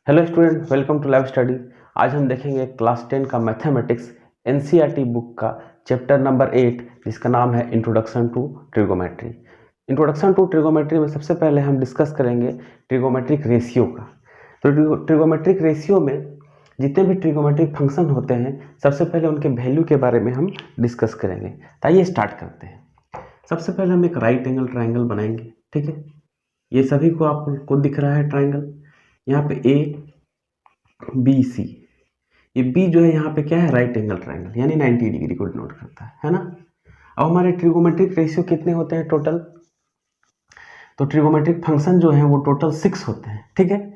Hello student, welcome to live study. आज हम देखेंगे क्लास 10 का मैथमेटिक्स एनसीईआरटी बुक का चैप्टर नंबर 8 जिसका नाम है introduction to trigonometry. Introduction to trigonometry में सबसे पहले हम डिस्कस करेंगे ट्रिगोमेट्रिक रेशियो का। तो ट्रिगोमेट्रिक रेशियो में जितने भी ट्रिगोमेट्रिक फंक्शन होते हैं सबसे पहले उनके वैल्यू के बारे में हम डिस्कस करेंगे। तो आइए स्टार्ट करते हैं। सबसे पहले हम एक राइट एंगल ट्राइंगल बनाएंगे। ठीक है, ये सभी को आपको दिख रहा है ट्राइंगल। यहाँ पे ए बी सी, ये बी जो है यहाँ पे क्या है, राइट एंगल ट्राइंगल यानी 90 डिग्री को डिनोट करता है ना। अब हमारे ट्रिगोमेट्रिक रेशियो कितने होते हैं टोटल? तो ट्रिगोमेट्रिक फंक्शन जो है वो टोटल 6 होते हैं। ठीक है,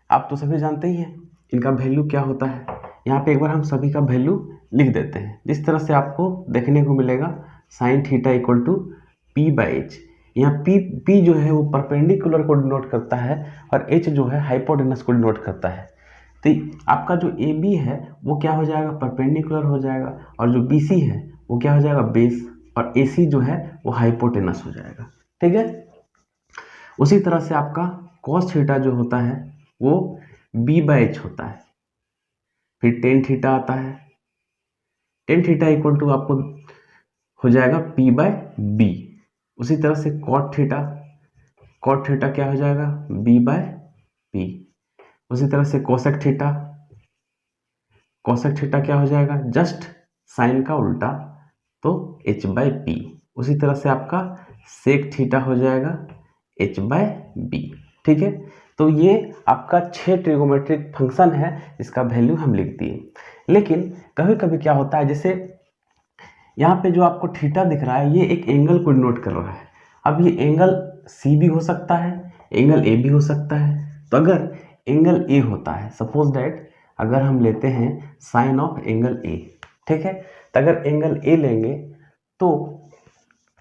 आप तो सभी जानते ही हैं इनका वैल्यू क्या होता है। यहाँ पे एक बार हम सभी का वैल्यू लिख देते हैं जिस तरह से आपको देखने को मिलेगा। Sine theta equal to P by H. यहाँ पी जो है वो परपेंडिकुलर को डिनोट करता है और एच जो है हाइपोटेनस को डिनोट करता है। तो आपका जो ए बी है वो क्या हो जाएगा, परपेंडिकुलर हो जाएगा, और जो बी सी है वो क्या हो जाएगा, बेस, और ए सी जो है वो हाइपोटेनस हो जाएगा। ठीक है, उसी तरह से आपका कॉस थीटा जो होता है वो बी बाई एच होता है। फिर टेन थीटा आता है, टेन थीटा इक्वल टू आपको हो जाएगा पी बाय बी। उसी तरह से कॉट थीटा क्या हो जाएगा, बी बाय पी। उसी तरह से कोसेक थीटा क्या हो जाएगा, जस्ट साइन का उल्टा, तो एच बाय पी। उसी तरह से आपका सेक थीटा हो जाएगा एच बाय बी। ठीक है, तो ये आपका 6 ट्रिगोमेट्रिक फंक्शन है जिसका वैल्यू हम लिख दिए। लेकिन कभी कभी क्या होता है, जैसे यहाँ पे जो आपको थीटा दिख रहा है ये एक एंगल को डिनोट कर रहा है। अब ये एंगल सी भी हो सकता है, एंगल ए भी हो सकता है। तो अगर एंगल ए होता है, सपोज दैट अगर हम लेते हैं साइन ऑफ एंगल ए, ठीक है, तो अगर एंगल ए लेंगे तो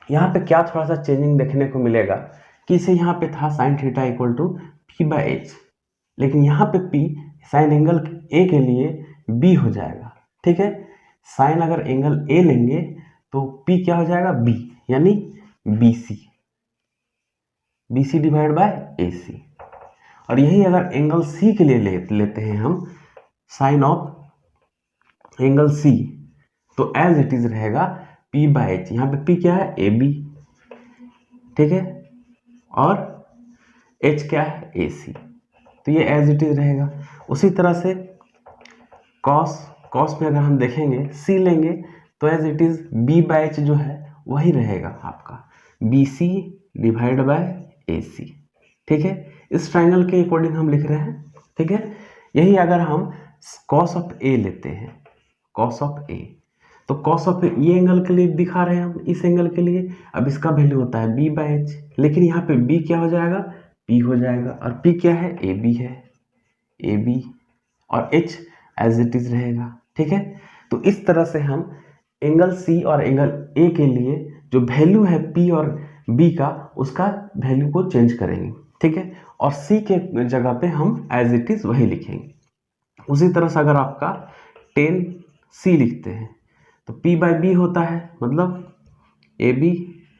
यहाँ पे क्या थोड़ा सा चेंजिंग देखने को मिलेगा कि इसे यहाँ पे था sine theta equal to P by H, लेकिन यहाँ पे पी साइन एंगल ए के लिए बी हो जाएगा। ठीक है, साइन अगर एंगल ए लेंगे तो पी क्या हो जाएगा, बी, यानी B C divide by A सी। और यही अगर एंगल सी के लिए लेते हैं हम साइन ऑफ एंगल सी, तो एज इट इज रहेगा पी बाई एच। यहाँ पे पी क्या है, ए बी, ठीक है, और एच क्या है, ए सी, तो ये एज इट इज रहेगा। उसी तरह से कॉस में अगर हम देखेंगे सी लेंगे तो as it is B by H जो है वही रहेगा आपका B C divide by A C. ठीक है, इस ट्राइंगल के अकॉर्डिंग हम लिख रहे हैं। ठीक है, यही अगर हम कॉस ऑफ ए लेते हैं, कॉस ऑफ ए, तो कॉस ऑफ ए ये एंगल के लिए दिखा रहे हैं हम, इस एंगल के लिए। अब इसका वैल्यू होता है बी बाई एच, लेकिन यहाँ पे बी क्या हो जाएगा, पी हो जाएगा, और पी क्या है, ए बी है, ए बी, और एच एज इट इज रहेगा। ठीक है, तो इस तरह से हम एंगल सी और एंगल ए के लिए जो वैल्यू है पी और बी का, उसका वैल्यू को चेंज करेंगे। ठीक है, और सी के जगह पे हम एज इट इज वही लिखेंगे। उसी तरह से अगर आपका टेन सी लिखते हैं तो पी बाय बी होता है, मतलब A B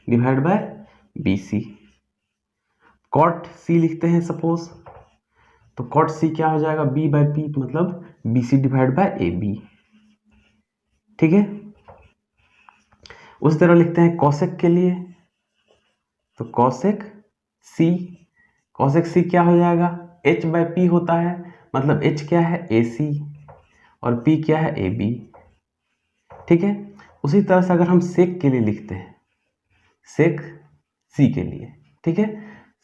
divide by B C. Cot C लिखते हैं सपोज, तो कॉट सी क्या हो जाएगा, बी बाय पी, मतलब B C divide by A B. ठीक है, उस तरह लिखते हैं कॉसेक के लिए, तो कॉसेक सी क्या हो जाएगा, एच बाय पी होता है, मतलब एच क्या है, ए सी, और पी क्या है, ए बी। ठीक है, उसी तरह से अगर हम सेक के लिए लिखते हैं, सेक सी के लिए, ठीक है,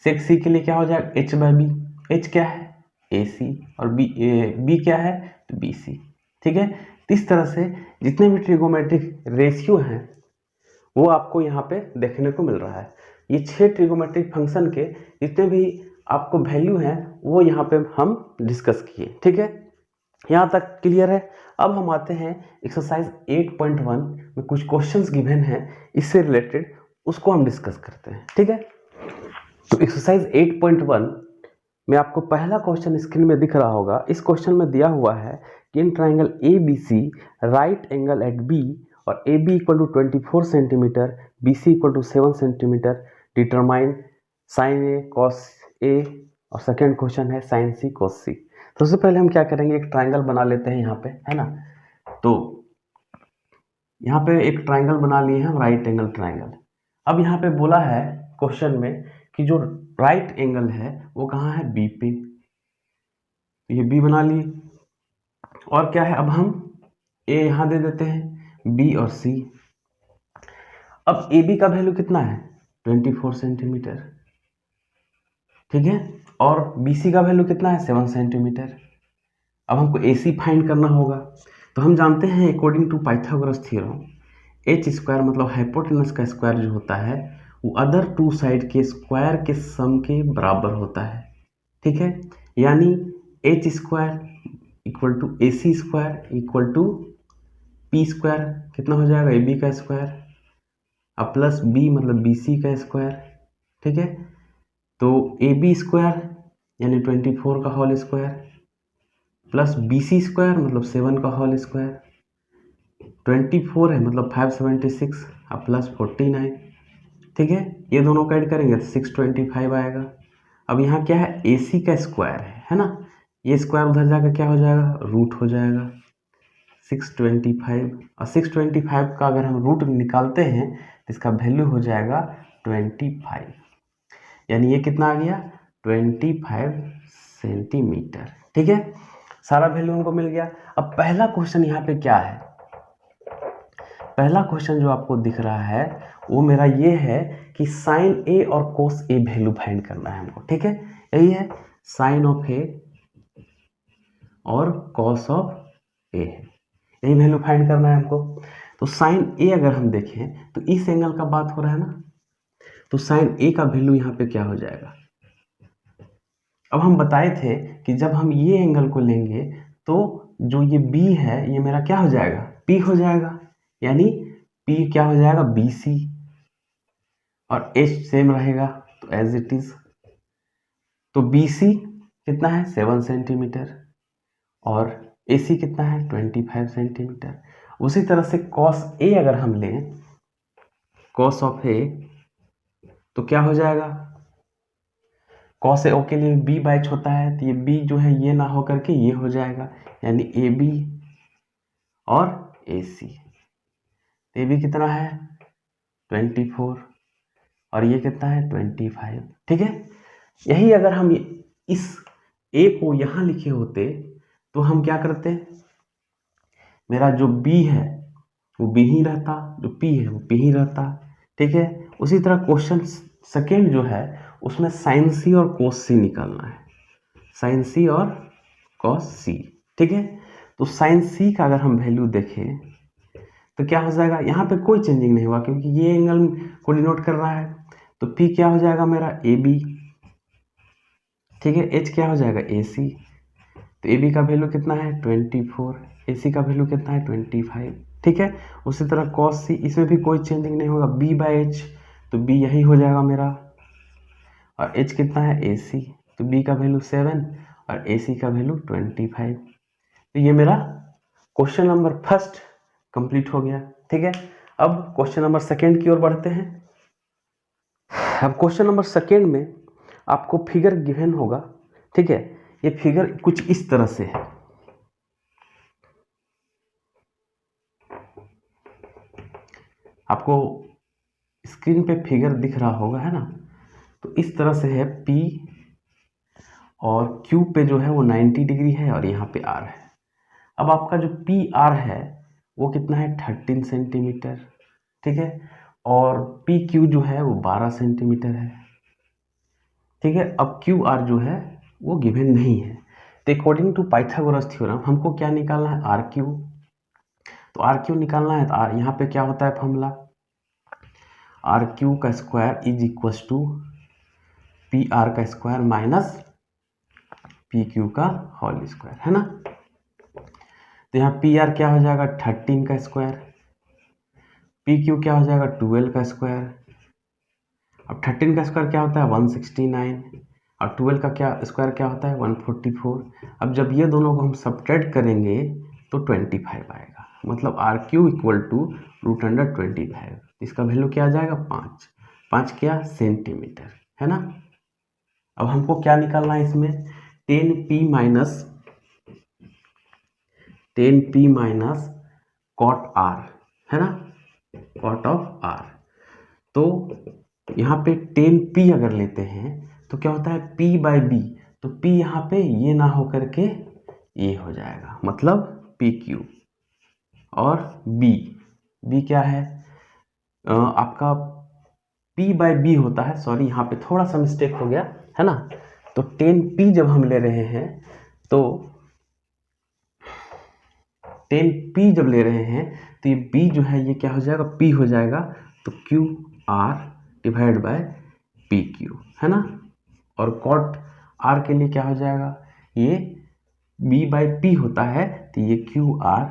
सेक सी के लिए क्या हो जाएगा, एच बाय बी, एच क्या है, ए सी, और बी क्या है, तो बी सी। ठीक है, इस तरह से जितने भी ट्रिगोमेट्रिक रेशियो हैं वो आपको यहाँ पे देखने को मिल रहा है। ये 6 ट्रिगोमेट्रिक फंक्शन के जितने भी आपको वैल्यू हैं वो यहाँ पे हम डिस्कस किए। ठीक है, यहाँ तक क्लियर है। अब हम आते हैं एक्सरसाइज 8.1 में कुछ क्वेश्चंस गिवन हैं इससे रिलेटेड, उसको हम डिस्कस करते हैं। ठीक है, तो एक्सरसाइज 8.1 में आपको पहला क्वेश्चन स्क्रीन में दिख रहा होगा। इस क्वेश्चन में दिया हुआ है कि in triangle A B C right angle at B और A B equal to 24 centimetre, B C equal to 7 centimetre, determine sine A cos A, और सेकेंड क्वेश्चन है साइन सी कॉस सी। तो सबसे पहले हम क्या करेंगे, एक ट्रायंगल बना लेते हैं यहाँ पे, है ना। तो यहाँ पे एक ट्रायंगल बना लिए हैं हम, राइट एंगल ट्रायंगल। अब यहाँ पे बोला है क्वेश्चन में कि जो राइट एंगल है वो कहाँ है, बी पे। तो ये बी बना लिए, और क्या है, अब हम ए यहाँ दे देते हैं, बी और सी। अब ए बी का वैल्यू कितना है, 24 सेंटीमीटर, ठीक है, और बी सी का वैल्यू कितना है, 7 सेंटीमीटर। अब हमको ए सी फाइंड करना होगा। तो हम जानते हैं according to Pythagoras theorem, H square मतलब हाइपोटेनस का स्क्वायर जो होता है वो अदर टू साइड के स्क्वायर के सम के बराबर होता है, ठीक है। यानी H square equal to A C square equal to P square, कितना हो जाएगा, ए बी का स्क्वायर, अब प्लस बी मतलब बी सी का स्क्वायर, ठीक है। तो ए बी स्क्वायर यानी 24 का whole square plus B C square मतलब 7 का होल स्क्वायर, 24 है मतलब 576 अब प्लस 49, ठीक है। ये दोनों का ऐड करेंगे तो 625 आएगा। अब यहाँ क्या है, ए सी का स्क्वायर है ना, ये स्क्वायर उधर जाकर क्या हो जाएगा, रूट हो जाएगा 625, और 625 का अगर हम रूट निकालते हैं तो इसका वैल्यू हो जाएगा 25, यानी ये कितना आ गया, 25 सेंटीमीटर, ठीक है। सारा वैल्यू हमको मिल गया। अब पहला क्वेश्चन यहाँ पे क्या है, पहला क्वेश्चन जो आपको दिख रहा है वो मेरा ये है कि साइन ए और कोस ए वैल्यू फाइंड करना है हमको, ठीक है। यही है, साइन ऑफ ए और कॉस ऑफ ए है, यही वैल्यू फाइंड करना है हमको। तो साइन ए अगर हम देखें तो इस एंगल का बात हो रहा है ना, तो साइन ए का वैल्यू यहाँ पे क्या हो जाएगा। अब हम बताए थे कि जब हम ये एंगल को लेंगे तो जो ये बी है ये मेरा क्या हो जाएगा, पी हो जाएगा, यानी पी क्या हो जाएगा, बी सी, और एच सेम रहेगा तो एज इट इज। तो बी सी कितना है, 7 सेंटीमीटर, और ए सी कितना है, 25 सेंटीमीटर। उसी तरह से कॉस ए अगर हम लें, कॉस ऑफ ए, तो क्या हो जाएगा, कॉस ए ओ के लिए बी बैच होता है, तो ये बी जो है ये ना हो करके ये हो जाएगा, यानी ए बी और ए सी। ए बी कितना है, 24, और ये कितना है, 25, ठीक है। यही अगर हम इस ए को यहाँ लिखे होते तो हम क्या करते, मेरा जो बी है वो बी ही रहता, जो पी है वो पी ही रहता, ठीक है। उसी तरह क्वेश्चन सेकेंड जो है उसमें साइन सी और कोस सी निकालना है, साइन सी और कॉस सी, ठीक है। तो साइन सी का अगर हम वैल्यू देखें तो क्या हो जाएगा, यहाँ पे कोई चेंजिंग नहीं हुआ क्योंकि ये एंगल को डिनोट कर रहा है। तो पी क्या हो जाएगा मेरा, ए बी, ठीक है। एच क्या हो जाएगा, ए सी, तो ए बी का वैल्यू कितना है, 24, ए सी का वैल्यू कितना है, 25, ठीक है। उसी तरह कॉस सी, इसमें भी कोई चेंजिंग नहीं होगा, बी बाई एच, तो बी यही हो जाएगा मेरा, और एच कितना है, ए सी, तो बी का वैल्यू 7 और ए सी का वैल्यू 25। तो ये मेरा क्वेश्चन नंबर फर्स्ट कंप्लीट हो गया, ठीक है। अब क्वेश्चन नंबर सेकेंड की ओर बढ़ते हैं। अब क्वेश्चन नंबर सेकेंड में आपको फिगर गिवन होगा, ठीक है। ये फिगर कुछ इस तरह से है, आपको स्क्रीन पे फिगर दिख रहा होगा, है ना। तो इस तरह से है, P और Q पे जो है वो 90 डिग्री है और यहाँ पे R है। अब आपका जो PR है वो कितना है, 13 सेंटीमीटर, ठीक है, और PQ जो है वो 12 सेंटीमीटर है, ठीक है। अब QR जो है वो गिवन नहीं है, तो अकॉर्डिंग टू पाइथागोरस थ्योरम हमको क्या निकालना है, RQ। तो RQ निकालना है तो R यहाँ पे क्या होता है फॉर्मूला, RQ का square is equal to PR का स्क्वायर माइनस PQ का होल स्क्वायर, है ना। तो यहाँ PR क्या हो जाएगा, 13 का स्क्वायर, PQ क्या हो जाएगा, 12 का स्क्वायर। अब 13 का स्क्वायर क्या होता है, 169, और 12 का क्या स्क्वायर क्या होता है, 144। अब जब ये दोनों को हम सब्ट्रैक्ट करेंगे तो 25 आएगा, मतलब RQ इक्वल टू √25। इसका वैल्यू क्या आ जाएगा, 5 क्या, सेंटीमीटर, है ना। अब हमको क्या निकालना है इसमें, 10P minus 10p minus cot R, है ना, कॉट ऑफ आर। तो यहाँ पे 10p अगर लेते हैं तो क्या होता है p बाई बी, तो p यहाँ पे ये ना हो करके ये हो जाएगा, मतलब पी क्यू। और b क्या है आपका p बाई बी होता है, सॉरी यहाँ पे थोड़ा सा मिस्टेक हो गया, है ना। तो 10p जब हम ले रहे हैं तो 10p जब ले रहे हैं तो ये b जो है ये क्या हो जाएगा, p हो जाएगा, तो Q R divide by P Q, है ना। और कॉट आर के लिए क्या हो जाएगा, ये b बाई पी होता है, तो ये Q R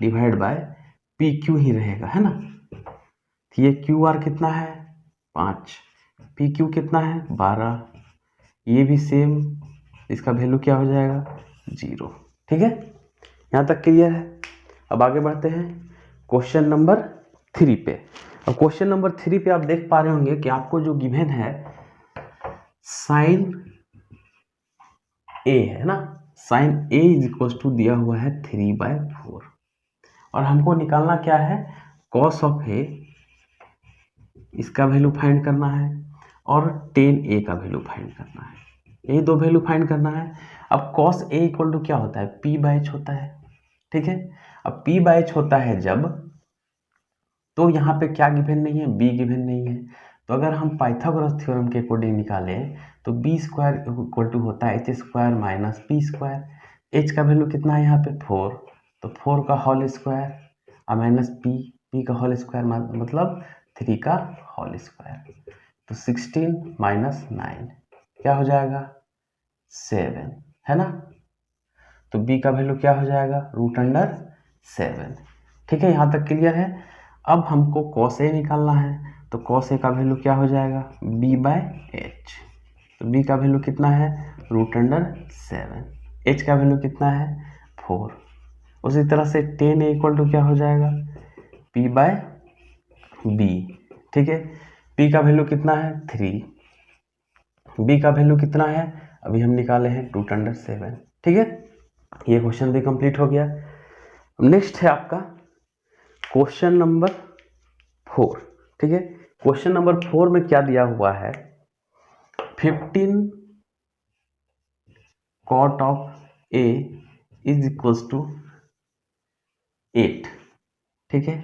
divide by P Q ही रहेगा, है ना। तो ये क्यू आर कितना है 5, पी क्यू कितना है 12, ये भी सेम, इसका वैल्यू क्या हो जाएगा 0। ठीक है, यहाँ तक क्लियर है। अब आगे बढ़ते हैं क्वेश्चन नंबर 3 पे। अब क्वेश्चन नंबर 3 पे आप देख पा रहे होंगे कि आपको जो गिवन है साइन ए, है ना, sine A is equal to दिया हुआ है 3/4, और हमको निकालना क्या है कॉस ऑफ ए, इसका वैल्यू फाइंड करना है, और टेन ए का वैल्यू फाइंड करना है, यही दो वैल्यू फाइंड करना है। अब कॉस ए इक्वल टू क्या होता है पी बाई एच होता है, ठीक है। अब पी बाई एच होता है जब, तो यहाँ पे क्या गिवन नहीं है, बी गिवन नहीं है, तो अगर हम पाइथागोरस थ्योरम के अकॉर्डिंग निकालें तो बी स्क्वायर इक्वल टू होता है H square minus P square. H का वैल्यू कितना है यहाँ पे 4, तो 4 का होल स्क्वायर और माइनस पी का होल स्क्वायर मतलब 3 का होल स्क्वायर, तो 16 माइनस 9 क्या हो जाएगा 7, है ना। तो b का वैल्यू क्या हो जाएगा √7। ठीक है, यहाँ तक क्लियर है। अब हमको cos a निकालना है, तो cos a का वैल्यू क्या हो जाएगा b बाय एच, तो b का वैल्यू कितना है √7, h का वैल्यू कितना है 4। उसी तरह से tan a इक्वल टू क्या हो जाएगा p बाय b, ठीक है। p का वैल्यू कितना है 3, b का वैल्यू कितना है अभी हम निकाले हैं √7, ठीक है। ये क्वेश्चन भी कंप्लीट हो गया। नेक्स्ट है आपका क्वेश्चन नंबर 4, ठीक है। क्वेश्चन नंबर 4 में क्या दिया हुआ है 15 cot of A is equals to 8, ठीक है।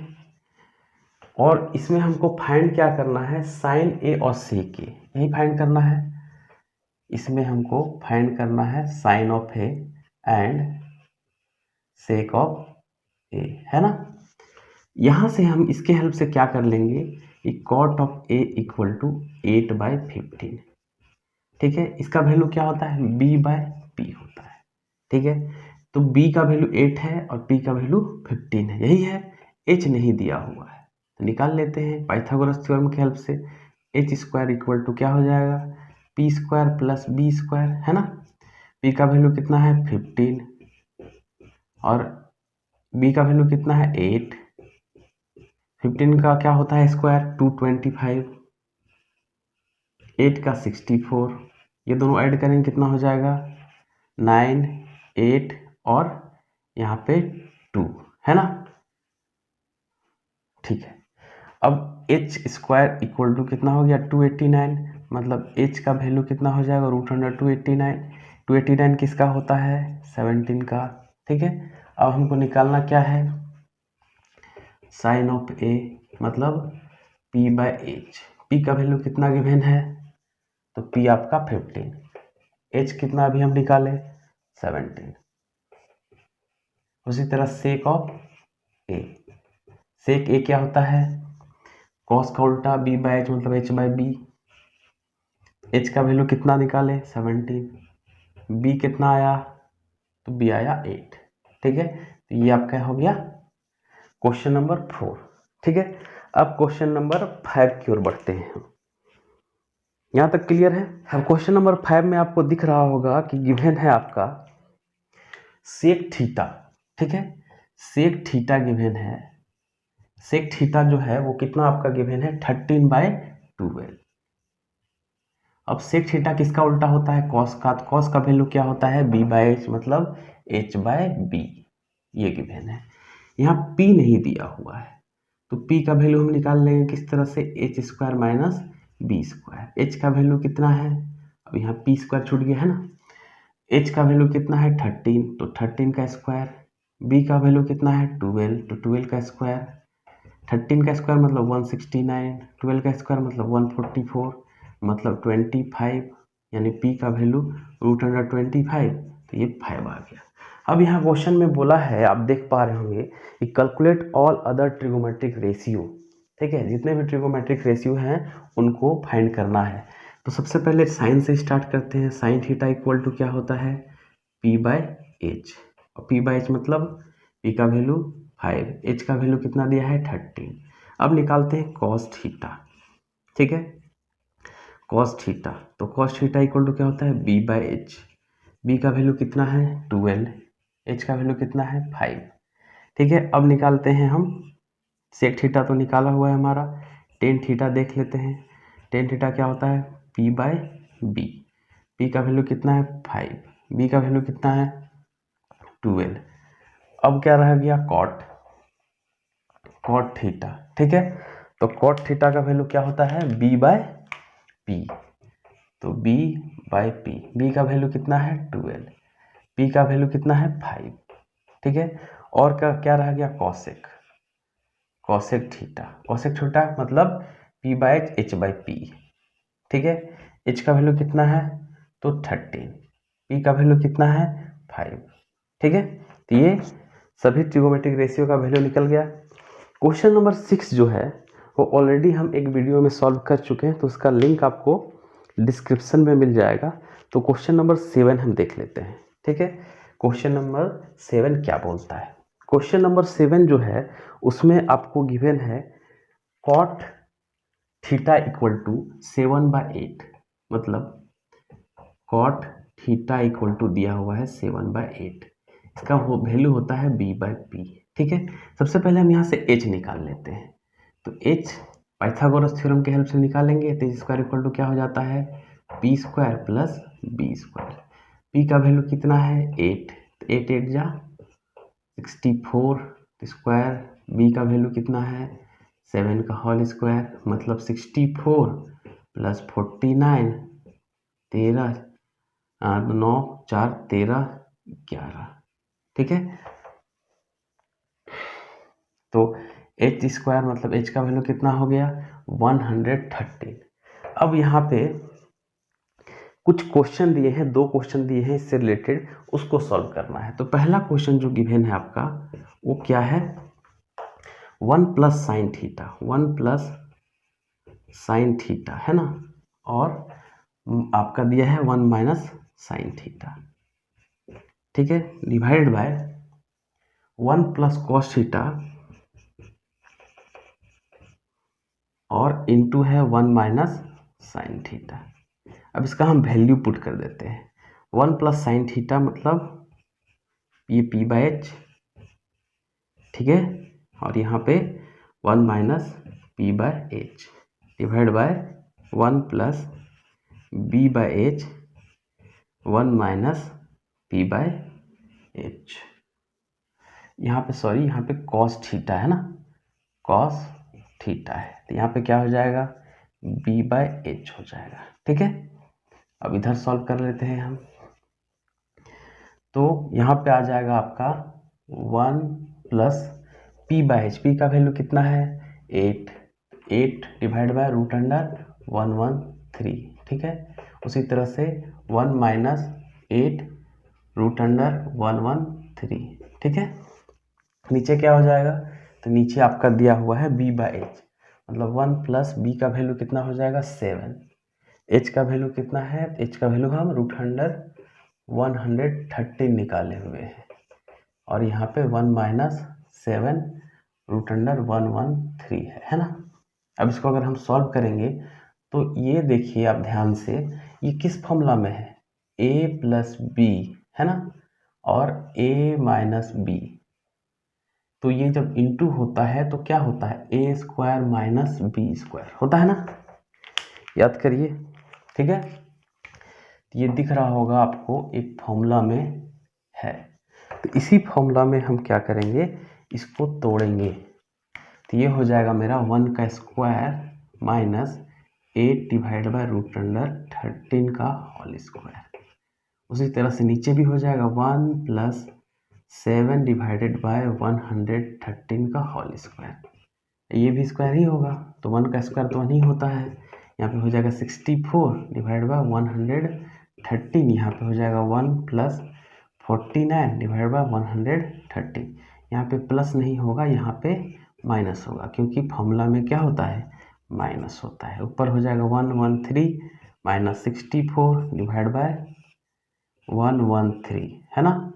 और इसमें हमको फाइंड क्या करना है साइन ए और सेक ए, यही फाइंड करना है। इसमें हमको फाइंड करना है sine of A and sec of A, है ना। यहां से हम इसके हेल्प से क्या कर लेंगे कि cot of A equal to 8/15, ठीक है। इसका वैल्यू क्या होता है b बाय पी होता है, ठीक है। तो b का वैल्यू 8 है और p का वैल्यू 15 है, यही है। h नहीं दिया हुआ है तो निकाल लेते हैं पाइथागोरस थ्योरम की हेल्प से। h स्क्वायर इक्वल टू क्या हो जाएगा p square plus b square, है ना। p का वैल्यू कितना है 15 और b का वैल्यू कितना है 8, 15 का क्या होता है स्क्वायर 225, 8 का 64, ये दोनों ऐड करेंगे कितना हो जाएगा 9, 8 और यहाँ पे 2, है ना। ठीक है, अब h स्क्वायर इक्वल टू कितना हो गया 289, मतलब h का वैल्यू कितना हो जाएगा √289। 289 किसका होता है 17 का, ठीक है। अब हमको निकालना क्या है साइन ऑफ a, मतलब p बाय एच। p का वैल्यू कितना गिवन है तो p आपका 15, h कितना अभी हम निकाले 17। उसी तरह sec of a, sec a क्या होता है कॉस का उल्टा b बाय एच मतलब h बाय बी। h का वैल्यू कितना निकाले 17, b कितना आया तो b आया 8, ठीक है। तो ये आपका हो गया क्वेश्चन नंबर 4, ठीक है। अब क्वेश्चन नंबर 5 की ओर बढ़ते हैं हम, यहाँ तक क्लियर है। अब क्वेश्चन नंबर 5 में आपको दिख रहा होगा कि गिवन है आपका सेक थीटा, ठीक है। सेक थीटा गिवन है, सेक थीटा जो है वो कितना आपका गिवन है 13/12। अब सेक थीटा किसका उल्टा होता है कॉस का, तो कॉस का वैल्यू क्या होता है b बाय एच मतलब h बाय बी, ये गिवन है। यहाँ p नहीं दिया हुआ है तो p का वैल्यू हम निकाल लेंगे किस तरह से, h square minus B square. h का वैल्यू कितना है, अब यहाँ p स्क्वायर छूट गया है ना, h का वैल्यू कितना है 13, तो 13 का स्क्वायर, b का वैल्यू कितना है 12, तो 12 का स्क्वायर, 13 का स्क्वायर मतलब 169, 12 का स्क्वायर मतलब 144, मतलब 25, यानी p का वैल्यू √25, तो ये 5 आ गया। अब यहाँ क्वेश्चन में बोला है, आप देख पा रहे होंगे कि calculate all other trigonometric ratio, ठीक है, जितने भी ट्रिगोमेट्रिक रेशियो हैं उनको फाइंड करना है। तो सबसे पहले साइन से स्टार्ट करते हैं। साइन थीटा इक्वल टू क्या होता है, p/h, और p/h मतलब p का वैल्यू 5, h का वैल्यू कितना दिया है 13। अब निकालते हैं कॉस थीटा, ठीक है, कॉस थीटा, तो कॉस थीटा इक्वल टू क्या होता है b/h, b का वैल्यू कितना है 12, h का वैल्यू कितना है 5, ठीक है। अब निकालते हैं हम सेक थीटा, तो निकाला हुआ है हमारा। टेन थीटा देख लेते हैं, टेन थीटा क्या होता है p/b, p का वैल्यू कितना है 5, b का वैल्यू कितना है 12। अब क्या रह गया कॉट, कॉट थीटा, ठीक है, तो कॉट थीटा का वैल्यू क्या होता है b/p, तो b/p, b का वैल्यू कितना है 12, p का वैल्यू कितना है 5, ठीक है। और क्या रह गया cosec, cosec theta, cosec theta मतलब p/h/p, ठीक है। h का वैल्यू कितना है तो 13, p का वैल्यू कितना है 5, ठीक है। तो ये सभी ट्रिगोमेट्रिक रेशियो का वैल्यू निकल गया। क्वेश्चन नंबर 6 जो है वो ऑलरेडी हम एक वीडियो में सॉल्व कर चुके हैं, तो उसका लिंक आपको डिस्क्रिप्शन में मिल जाएगा। तो क्वेश्चन नंबर 7 हम देख लेते हैं, ठीक है। क्वेश्चन नंबर 7 क्या बोलता है, क्वेश्चन नंबर 7 जो है उसमें आपको गिवन है कॉट थीटा इक्वल टू 7/8, मतलब कॉट थीटा इक्वल टू दिया हुआ है 7/8, इसका वैल्यू होता है b/p, ठीक है। सबसे पहले हम यहाँ से h निकाल लेते हैं, तो h पाइथागोरस थ्योरम के हेल्प से निकालेंगे, तो स्क्वायर इक्वल टू क्या हो जाता है p square plus b square. p का वैल्यू कितना है 8, तो 8 8 जा 64 स्क्वायर, b का वैल्यू कितना है 7 का होल स्क्वायर, मतलब 64 प्लस 49, 13 9 4 13 11, ठीक है। तो h स्क्वायर मतलब h का वैल्यू कितना हो गया 113। अब यहाँ पे कुछ क्वेश्चन दिए हैं, 2 क्वेश्चन दिए हैं इससे रिलेटेड, उसको सॉल्व करना है। तो पहला क्वेश्चन जो गिवन है आपका वो क्या है 1 plus sine theta, 1 plus sine theta है ना, और आपका दिया है 1 माइनस साइन थीटा, ठीक है, divided by 1 plus cos theta और इनटू है 1 माइनस साइन थीटा। अब इसका हम वैल्यू पुट कर देते हैं, 1 प्लस साइन थीटा मतलब ये p/h, ठीक है, और यहाँ पे 1 minus p/h divide by 1 plus b/h 1 minus p/h। यहाँ पे सॉरी, यहाँ पे कॉस थीटा है ना, कॉस थीटा है, तो यहाँ पे क्या हो जाएगा b/h हो जाएगा, ठीक है। अब इधर सॉल्व कर लेते हैं हम, तो यहाँ पे आ जाएगा आपका 1 प्लस p/h, p का वैल्यू कितना है 8, 8 डिवाइड बाय √113, ठीक है। उसी तरह से 1 माइनस 8 √113, ठीक है। नीचे क्या हो जाएगा, तो नीचे आपका दिया हुआ है b/h, मतलब 1 प्लस b का वैल्यू कितना हो जाएगा 7, h का वैल्यू कितना है, h का वैल्यू हम √113 निकाले हुए हैं, और यहाँ पे 1 माइनस 7 √113 है ना। अब इसको अगर हम सॉल्व करेंगे तो ये देखिए आप ध्यान से, ये किस फॉर्मूला में है a प्लस बी है ना, और a माइनस बी, तो ये जब इंटू होता है तो क्या होता है a square minus B square होता है ना, याद करिए, ठीक है। ये दिख रहा होगा आपको एक फॉर्मूला में है, तो इसी फॉर्मूला में हम क्या करेंगे, इसको तोड़ेंगे। तो ये हो जाएगा मेरा 1 का square minus 8 divide by root under 13 का होल स्क्वायर। उसी तरह से नीचे भी हो जाएगा 1 प्लस 7 डिवाइडेड बाय 113 का होल स्क्वायर। ये भी स्क्वायर ही होगा, तो 1 का स्क्वायर तो 1 ही होता है। यहाँ पे हो जाएगा 64 डिवाइड बाय 113, यहाँ पे हो जाएगा 1 प्लस 49 डिवाइड बाय 113। यहाँ पे प्लस नहीं होगा, यहाँ पे माइनस होगा, क्योंकि फॉर्मूला में क्या होता है, माइनस होता है। ऊपर हो जाएगा 113 माइनस 64 डिवाइड बाय 113, है ना।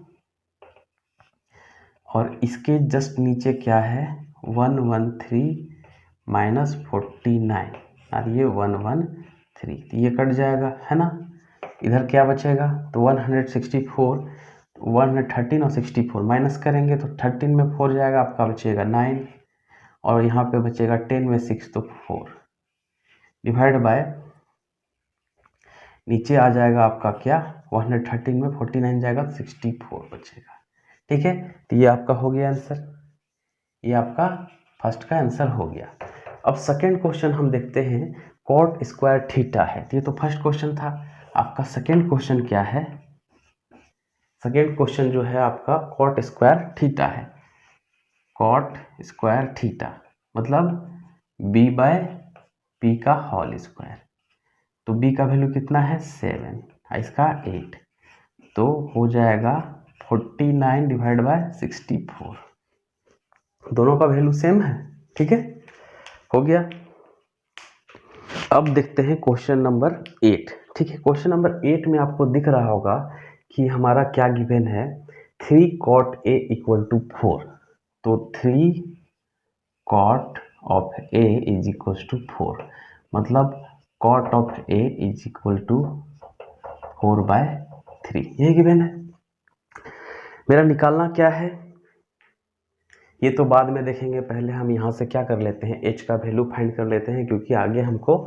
और इसके जस्ट नीचे क्या है, 113 माइनस 49 और ये 113, तो ये कट जाएगा, है ना। इधर क्या बचेगा, तो 164, 113 और 64 माइनस करेंगे तो 13 में 4 जाएगा, आपका बचेगा 9, और यहाँ पे बचेगा 10 में 6 तो 4 डिवाइड बाय, नीचे आ जाएगा आपका क्या, 113 में 49 जाएगा तो 64 बचेगा। ठीक है, तो ये आपका हो गया आंसर, ये आपका फर्स्ट का आंसर हो गया। अब सेकेंड क्वेश्चन हम देखते हैं, कॉट स्क्वायर थीटा है। तो ये तो फर्स्ट क्वेश्चन था, आपका सेकेंड क्वेश्चन क्या है, सेकेंड क्वेश्चन जो है आपका कॉट स्क्वायर थीटा है। कॉट स्क्वायर थीटा मतलब b बाय पी का होल स्क्वायर। तो b का वैल्यू कितना है 7, इसका 8, तो हो जाएगा 49 डिवाइड बाय 64। दोनों का वैल्यू सेम है, ठीक है, हो गया। अब देखते हैं क्वेश्चन नंबर 8। ठीक है, क्वेश्चन नंबर 8 में आपको दिख रहा होगा कि हमारा क्या गिवन है, 3 cot a इक्वल टू 4। तो 3 cot of a is equal to 4, मतलब cot of a is equal to 4/3, यही गिवन है। मेरा निकालना क्या है, ये तो बाद में देखेंगे, पहले हम यहाँ से क्या कर लेते हैं, h का वैल्यू फाइंड कर लेते हैं, क्योंकि आगे हमको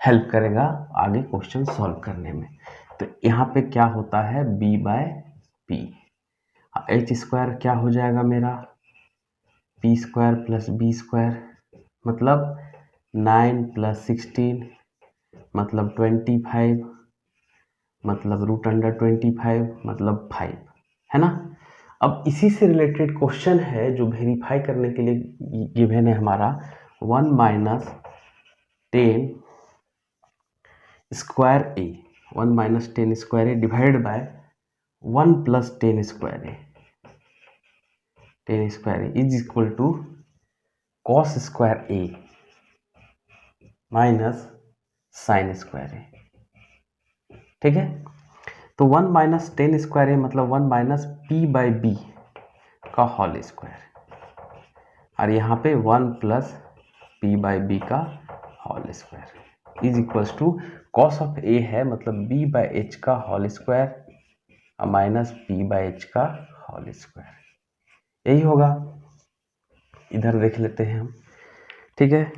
हेल्प करेगा आगे क्वेश्चन सॉल्व करने में। तो यहाँ पे क्या होता है, b by P, h square क्या हो जाएगा मेरा, p square plus b square, मतलब 9 प्लस 16 मतलब 25, मतलब रूट अंडर 25 मतलब 5, है ना। अब इसी से रिलेटेड क्वेश्चन है जो वेरीफाई करने के लिए गिवन है हमारा, 1 minus 10 square A, 1 minus 10 square A divide by 1 plus 10 square A, 10 square A is equal to cos square A minus sine square A. ठीक है, तो 1 माइनस 10 स्क्वायर ए मतलब 1 माइनस पी बाई बी का whole square, और यहाँ पे 1 plus P by B का whole square is equals to cos of A है, मतलब बी बाई एच का whole square minus P by H का होल स्क्वायर, यही होगा। इधर देख लेते हैं हम, ठीक है।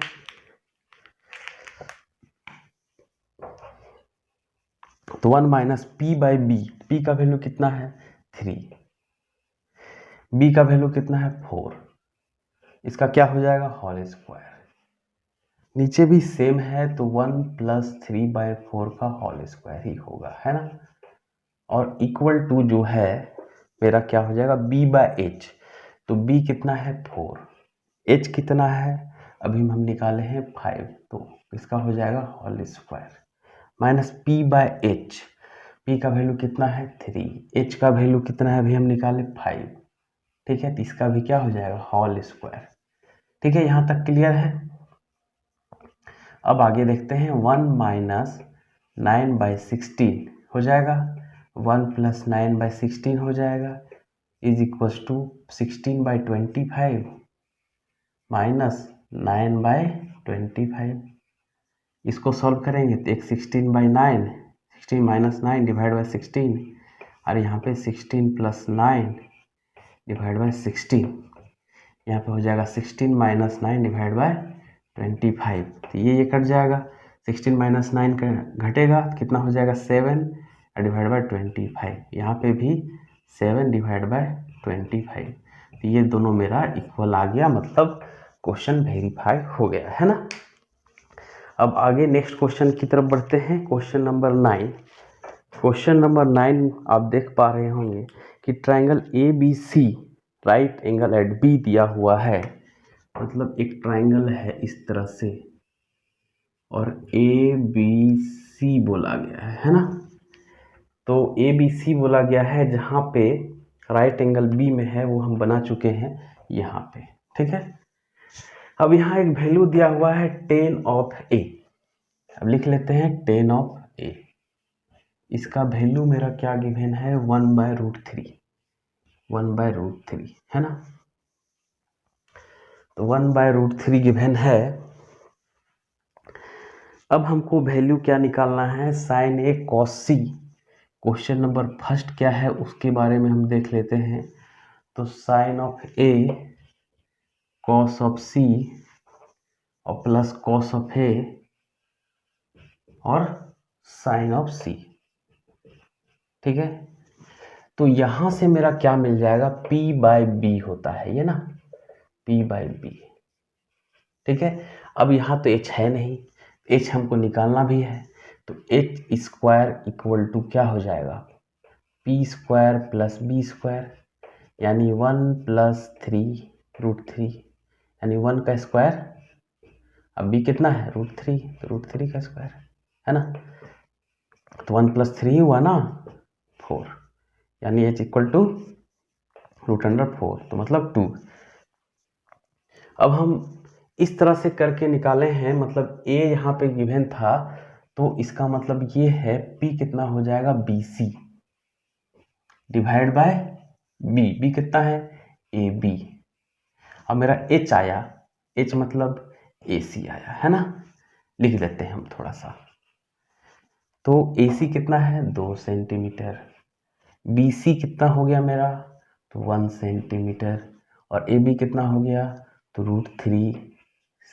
तो 1 minus P by B, P का वैल्यू कितना है 3, बी का वैल्यू कितना है 4, इसका क्या हो जाएगा होल स्क्वायर, नीचे भी सेम है तो 1 प्लस 3/4 का होल स्क्वायर ही होगा, है ना। और इक्वल टू जो है मेरा क्या हो जाएगा b बाई एच, तो b कितना है 4, h कितना है अभी हम निकाले हैं 5, तो इसका हो जाएगा whole square minus p by H, p का वैल्यू कितना है 3, h का वैल्यू कितना है अभी हम निकाले 5, ठीक है, तो इसका भी क्या हो जाएगा होल स्क्वायर। ठीक है, यहाँ तक क्लियर है। अब आगे देखते हैं, 1 माइनस 9/16 हो जाएगा, 1 प्लस 9/16 हो जाएगा इज इक्वल्स टू 16/25 माइनस 9/25। इसको सॉल्व करेंगे तो एक 16/9, 16 माइनस 9 डिवाइड बाई 16, और यहाँ पे 16 प्लस 9 डिवाइड बाई 16, यहाँ पे हो जाएगा 16 माइनस 9 डिवाइड बाई 25, तो ये कट जाएगा, 16 माइनस 9 का घटेगा कितना हो जाएगा 7 डिवाइड बाई 25, यहाँ पे भी 7 डिवाइड बाय 25। तो ये दोनों मेरा इक्वल आ गया, मतलब क्वेश्चन वेरीफाई हो गया है ना। अब आगे नेक्स्ट क्वेश्चन की तरफ बढ़ते हैं। Question number 9। क्वेश्चन नंबर 9 आप देख पा रहे होंगे कि triangle A B C right angle at B दिया हुआ है। मतलब एक ट्राइंगल है इस तरह से और ए बी सी बोला गया है ना। तो ए बी सी बोला गया है, जहाँ पे राइट एंगल बी में है वो हम बना चुके हैं यहाँ पे, ठीक है। अब यहाँ एक वैल्यू दिया हुआ है 10 ऑफ ए। अब लिख लेते हैं 10 ऑफ ए। इसका वैल्यू मेरा क्या गिवन है 1/√3, 1/√3 है ना। तो 1/√3 गिवन है। अब हमको वैल्यू क्या निकालना है, sign A cos C. Question number first क्या है उसके बारे में हम देख लेते हैं। तो sine of A cos of C और प्लस कॉस ऑफ ए और साइन ऑफ सी, ठीक है। तो यहां से मेरा क्या मिल जाएगा, P/B होता है ये ना, P/B, ठीक है। अब यहाँ तो h है नहीं, h हमको निकालना भी है। तो h स्क्वायर इक्वल टू क्या हो जाएगा, P² प्लस B² यानी 1 + 3√3 यानी 1 का स्क्वायर। अब b कितना है √3, तो √3 का स्क्वायर है ना। तो 1 + 3 हुआ ना 4, यानी h इक्वल टू √4, तो मतलब 2। अब हम इस तरह से करके निकाले हैं, मतलब a यहाँ पे गिवन था, तो इसका मतलब ये है p कितना हो जाएगा BC डिवाइड बाय b कितना है AB। अब मेरा h आया, h मतलब AC आया है ना। लिख देते हैं हम थोड़ा सा। तो AC कितना है 2 सेंटीमीटर, BC कितना हो गया मेरा तो 1 सेंटीमीटर और AB कितना हो गया तो √3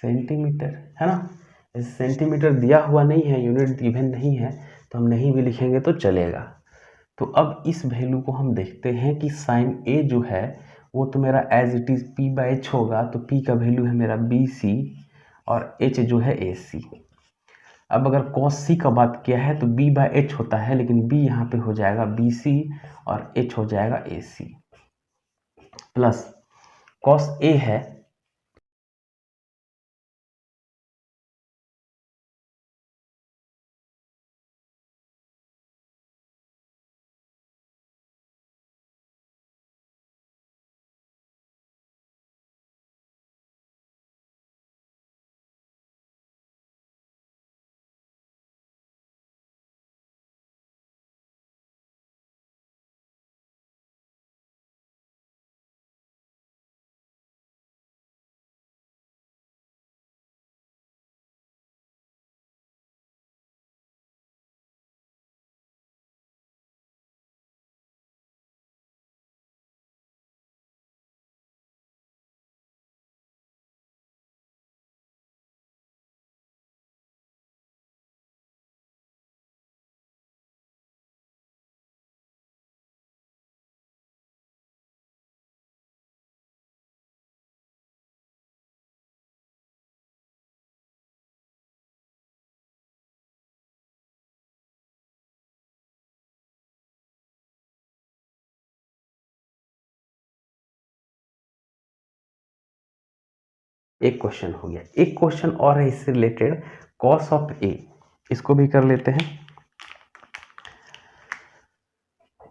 सेंटीमीटर है ना। सेंटीमीटर दिया हुआ नहीं है, यूनिट गिवन नहीं है, तो हम नहीं भी लिखेंगे तो चलेगा। तो अब इस वैल्यू को हम देखते हैं कि साइन ए जो है वो तो मेरा एज इट इज P/H होगा। तो P का वैल्यू है मेरा BC और H जो है AC। अब अगर cos C का बात किया है तो B/H होता है, लेकिन B यहाँ पे हो जाएगा BC और H हो जाएगा AC प्लस cos A है एक क्वेश्चन हो गया। एक क्वेश्चन और है इससे रिलेटेड cos ऑफ A, इसको भी कर लेते हैं।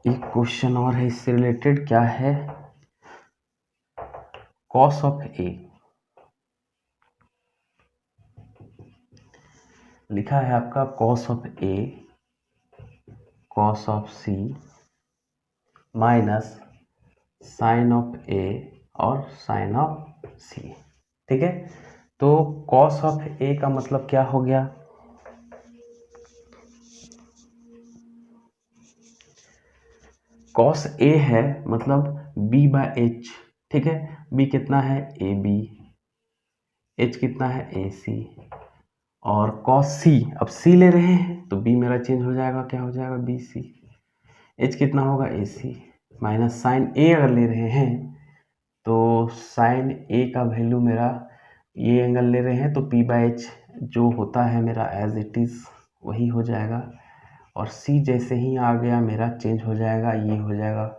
एक क्वेश्चन और है इससे रिलेटेड, क्या है cos ऑफ A। लिखा है आपका cos of A cos of C minus sine of A और साइन ऑफ C, ठीक है। तो cos ऑफ A का मतलब क्या हो गया, cos A है मतलब B/H, ठीक है। B कितना है AB, H कितना है AC और cos C, अब C ले रहे हैं तो B मेरा चेंज हो जाएगा, क्या हो जाएगा BC, H कितना होगा AC माइनस साइन ए अगर ले रहे हैं तो साइन ए का वैल्यू मेरा ये एंगल ले रहे हैं तो p/h जो होता है मेरा एज इट इज़ वही हो जाएगा। और c जैसे ही आ गया मेरा चेंज हो जाएगा, ये हो जाएगा,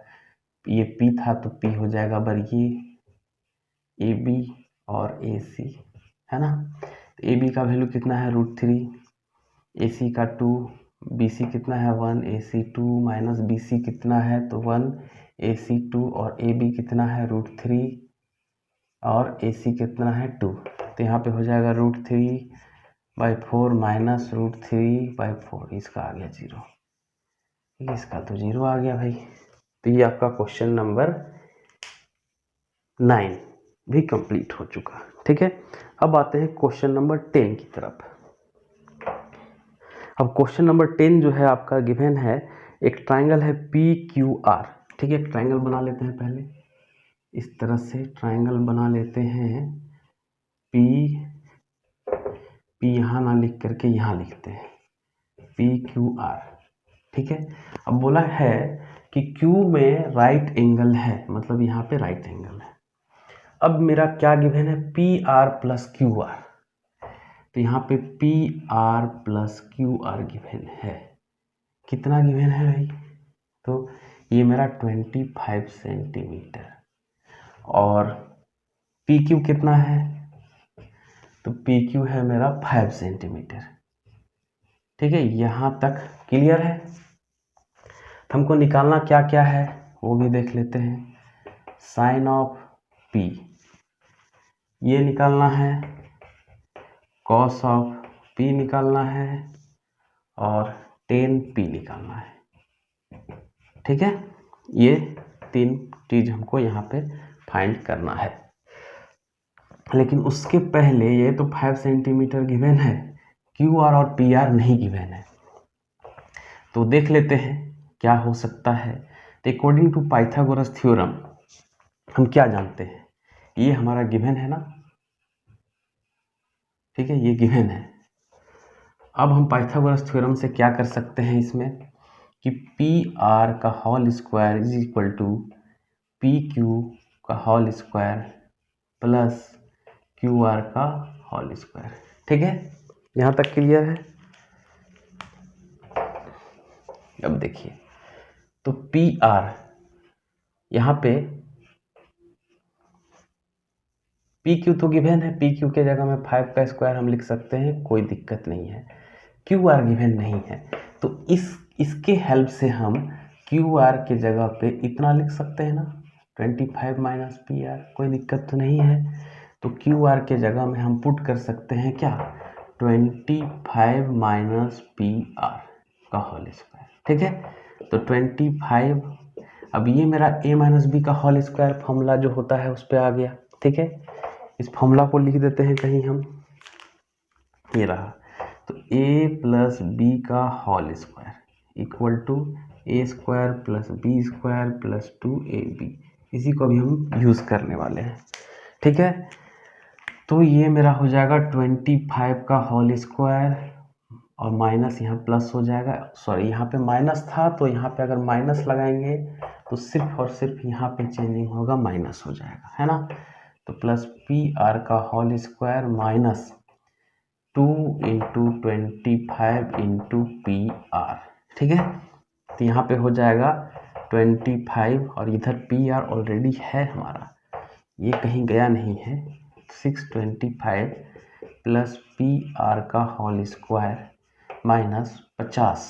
ये p था तो p हो जाएगा बर ये ab और ac, है ना। तो ab का वैल्यू कितना है √3, ac का 2, bc कितना है 1, ac 2 माइनस bc कितना है तो 1, ac 2 और ab कितना है √3 और AC कितना है 2। तो यहाँ पे हो जाएगा √3/4 माइनस √3/4, इसका आ गया 0, इसका तो 0 आ गया भाई। तो ये आपका क्वेश्चन नंबर 9 भी कंप्लीट हो चुका, ठीक है। अब आते हैं क्वेश्चन नंबर 10 की तरफ। अब क्वेश्चन नंबर 10 जो है आपका गिवन है, एक ट्राइंगल है PQR, ठीक है। ट्राइंगल बना लेते हैं पहले, इस तरह से ट्राइंगल बना लेते हैं। P यहाँ ना लिख करके यहाँ लिखते हैं PQR, ठीक है। अब बोला है कि Q में राइट एंगल है, मतलब यहाँ पे राइट एंगल है। अब मेरा क्या गिवन है PR प्लस QR, तो यहाँ पे PR प्लस QR गिवन है। कितना गिवन है भाई, तो ये मेरा 25 सेंटीमीटर। और PQ कितना है, तो PQ है मेरा 5 सेंटीमीटर, ठीक है। यहाँ तक क्लियर है। हमको निकालना क्या क्या है वो भी देख लेते हैं। साइन ऑफ P ये निकालना है, कॉस ऑफ P निकालना है और टेन P निकालना है, ठीक है। ये 3 चीज हमको यहाँ पे फाइंड करना है। लेकिन उसके पहले ये तो 5 सेंटीमीटर गिवन है, QR और PR नहीं गिवन है, तो देख लेते हैं क्या हो सकता है। तो अकॉर्डिंग टू पाइथागोरस थ्योरम हम क्या जानते हैं, ये हमारा गिवन है ना, ठीक है, ये गिवन है। अब हम पाइथागोरस थ्योरम से क्या कर सकते हैं इसमें कि PR का whole square is equal to PQ का होल स्क्वायर प्लस QR का होल स्क्वायर, ठीक है। यहाँ तक क्लियर है। अब देखिए, तो PR यहाँ पे PQ तो गिवन है, PQ के जगह में 5 का स्क्वायर हम लिख सकते हैं, कोई दिक्कत नहीं है। QR गिवन नहीं है, तो इसके हेल्प से हम QR के जगह पे इतना लिख सकते हैं ना, 25 माइनस PR, कोई दिक्कत तो नहीं है। तो QR के जगह में हम पुट कर सकते हैं क्या, 25 माइनस PR का होल स्क्वायर, ठीक है। तो 25, अब ये मेरा A माइनस B का होल स्क्वायर फॉर्मूला जो होता है उस पर आ गया, ठीक है। इस फॉर्मूला को लिख देते हैं कहीं हम, ये रहा, तो A प्लस B का whole square equal to A square plus B square plus 2AB, इसी को भी हम यूज़ करने वाले हैं, ठीक है। तो ये मेरा हो जाएगा 25 का होल स्क्वायर और माइनस यहाँ प्लस हो जाएगा, सॉरी यहाँ पे माइनस था तो यहाँ पे अगर माइनस लगाएंगे तो सिर्फ और सिर्फ यहाँ पे चेंजिंग होगा, माइनस हो जाएगा, है ना। तो प्लस PR का whole square minus 2 into 25 into PR, ठीक है। तो यहाँ पे हो जाएगा 25 और इधर PR ऑलरेडी है हमारा, ये कहीं गया नहीं है, 625 प्लस PR का होल स्क्वायर माइनस 50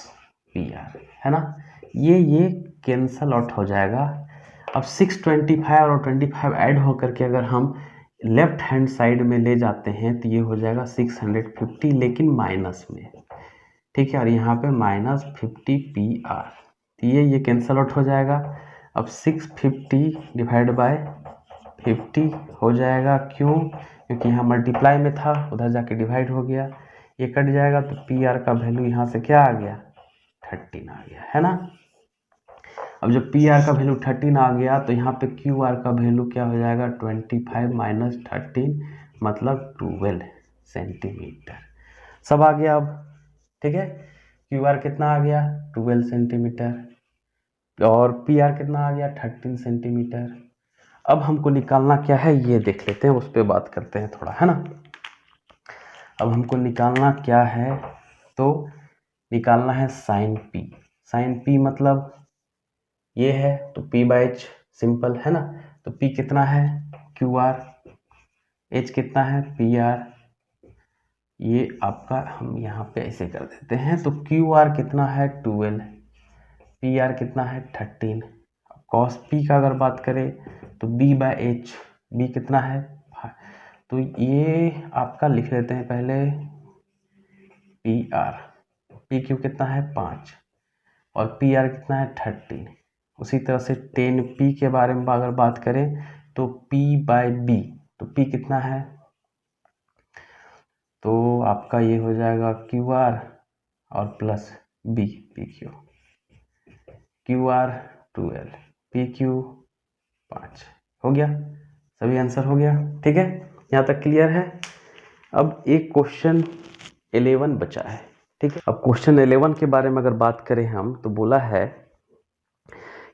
PR, है ना। ये कैंसल आउट हो जाएगा। अब 625 और 25 ऐड होकर के अगर हम लेफ्ट हैंड साइड में ले जाते हैं तो ये हो जाएगा 650, लेकिन माइनस में, ठीक है। और यहाँ पे माइनस 50 PR, तो ये कैंसल आउट हो जाएगा। अब 650 डिवाइड बाय 50 हो जाएगा, क्यों, क्योंकि यहाँ मल्टीप्लाई में था, उधर जाके डिवाइड हो गया, ये कट जाएगा, तो PR का वैल्यू यहाँ से क्या आ गया, 13 आ गया, है ना। अब जब PR का वैल्यू 13 आ गया तो यहाँ पे QR का वैल्यू क्या हो जाएगा, 25 माइनस 13 मतलब 12 सेंटीमीटर, सब आ गया अब, ठीक है। QR कितना आ गया, 12 सेंटीमीटर। और पी आर कितना आ गया 13 सेंटीमीटर। अब हमको निकालना क्या है ये देख लेते हैं, उस पर बात करते हैं थोड़ा, है ना। अब हमको निकालना क्या है, तो निकालना है साइन पी। साइन पी मतलब ये है, तो पी बाई एच सिंपल है ना। तो पी कितना है क्यू आर, एच कितना है पी आर। ये आपका हम यहाँ पे ऐसे कर देते हैं, तो क्यू आर कितना है 12, पी आर कितना है 13। कॉस पी का अगर बात करें तो बी बाय एच, बी कितना है 5। तो ये आपका लिख लेते हैं पहले पी आर, पी क्यू कितना है 5 और पी आर कितना है 13। उसी तरह से 10 पी के बारे में अगर बात करें तो पी बाय बी, तो पी कितना है, तो आपका ये हो जाएगा क्यू आर और plus B, P Q, Q R 12, P Q 5। हो गया, सभी आंसर हो गया, ठीक है, यहाँ तक क्लियर है। अब एक क्वेश्चन 11 बचा है, ठीक है। अब क्वेश्चन 11 के बारे में अगर बात करें हम, तो बोला है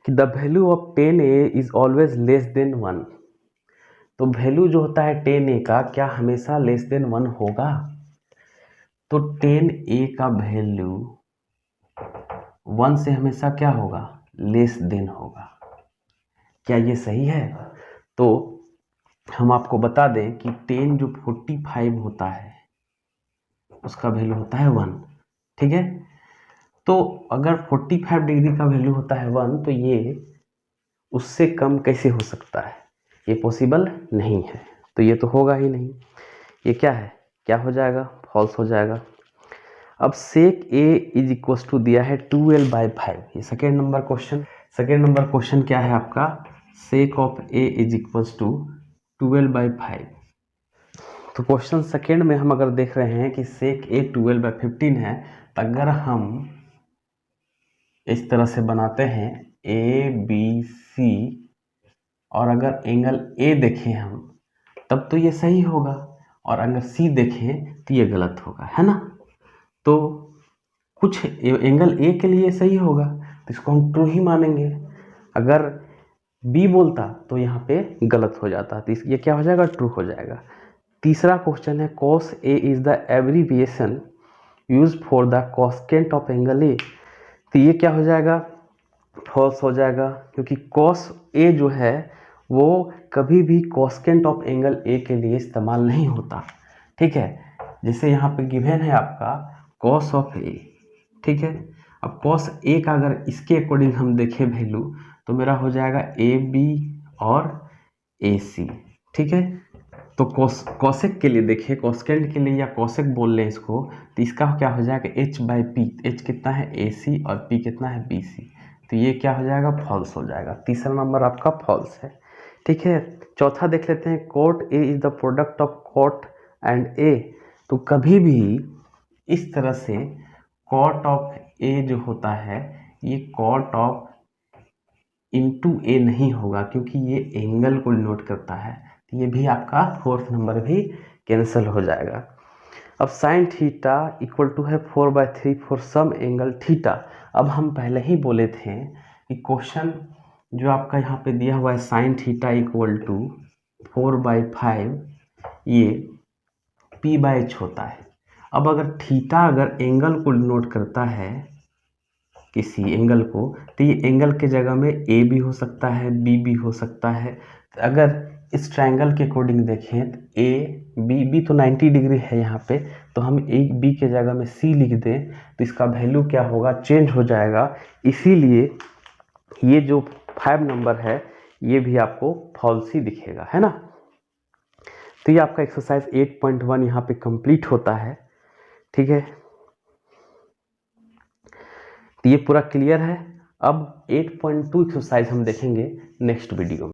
कि the value of 10a is always less than 1। तो वैल्यू जो होता है 10a का क्या हमेशा लेस देन 1 होगा। तो 10a का वैल्यू 1 से हमेशा क्या होगा, लेस देन होगा। क्या ये सही है। तो हम आपको बता दें कि 10 जो 45 होता है उसका वैल्यू होता है 1, ठीक है। तो अगर 45 डिग्री का वैल्यू होता है 1, तो ये उससे कम कैसे हो सकता है, ये पॉसिबल नहीं है, तो ये तो होगा ही नहीं। ये क्या है, क्या हो जाएगा, फॉल्स हो जाएगा। अब sec A is equal to दिया है 2l/5, ये second number question. Second number question क्या है आपका, sec of A is equal to 12/5। तो क्वेश्चन सेकेंड में हम अगर देख रहे हैं कि सेक ए 12/15 है, तो अगर हम इस तरह से बनाते हैं ए बी सी, और अगर एंगल ए देखें हम तब तो ये सही होगा, और अगर सी देखें तो ये गलत होगा, है ना। तो कुछ एंगल ए के लिए सही होगा तो इसको हम ट्रू ही मानेंगे, अगर बी बोलता तो यहाँ पे गलत हो जाता, तो ये क्या हो जाएगा, ट्रू हो जाएगा। तीसरा क्वेश्चन है cos a is the abbreviation use for the cosecant of angle A. तो ये क्या हो जाएगा, फॉल्स हो जाएगा, क्योंकि cos a जो है वो कभी भी कॉसेकेंट ऑफ एंगल ए के लिए इस्तेमाल नहीं होता, ठीक है। जैसे यहाँ पे गिवन है आपका cos ऑफ ए, ठीक है। अब cos a का अगर इसके अकॉर्डिंग हम देखें वैल्यू, तो मेरा हो जाएगा ए बी और ए सी, ठीक है। तो कॉसेक के लिए देखिए, कॉसेकेंट के लिए या कॉसेक बोल लें इसको, तो इसका क्या हो जाएगा h/p, h कितना है AC और p कितना है BC, तो ये क्या हो जाएगा, फॉल्स हो जाएगा। तीसरा नंबर आपका फॉल्स है, ठीक है। चौथा देख लेते हैं, cot A is the product of cot and A। तो कभी भी इस तरह से cot ऑफ A जो होता है ये cot ऑफ इंटू ए नहीं होगा, क्योंकि ये एंगल को डिनोट करता है, तो ये भी आपका फोर्थ नंबर भी कैंसिल हो जाएगा। अब साइन थीटा इक्वल टू है 4/3 फॉर सम एंगल थीटा। अब हम पहले ही बोले थे कि क्वेश्चन जो आपका यहाँ पे दिया हुआ है साइन थीटा इक्वल टू 4/5, ये p/h होता है। अब अगर थीटा अगर एंगल को डिनोट करता है किसी एंगल को, तो ये एंगल के जगह में ए भी हो सकता है, बी भी हो सकता है। तो अगर इस ट्रायंगल के अकॉर्डिंग देखें तो ए बी, बी तो 90 डिग्री है यहाँ पे, तो हम ए बी के जगह में सी लिख दें तो इसका वैल्यू क्या होगा, चेंज हो जाएगा। इसीलिए ये जो 5 नंबर है ये भी आपको फॉल्स ही दिखेगा, है ना। तो ये आपका एक्सरसाइज 8.1 यहाँ पे कंप्लीट होता है, ठीक है। तो ये पूरा क्लियर है। अब 8.2 एक्सरसाइज हम देखेंगे नेक्स्ट वीडियो में।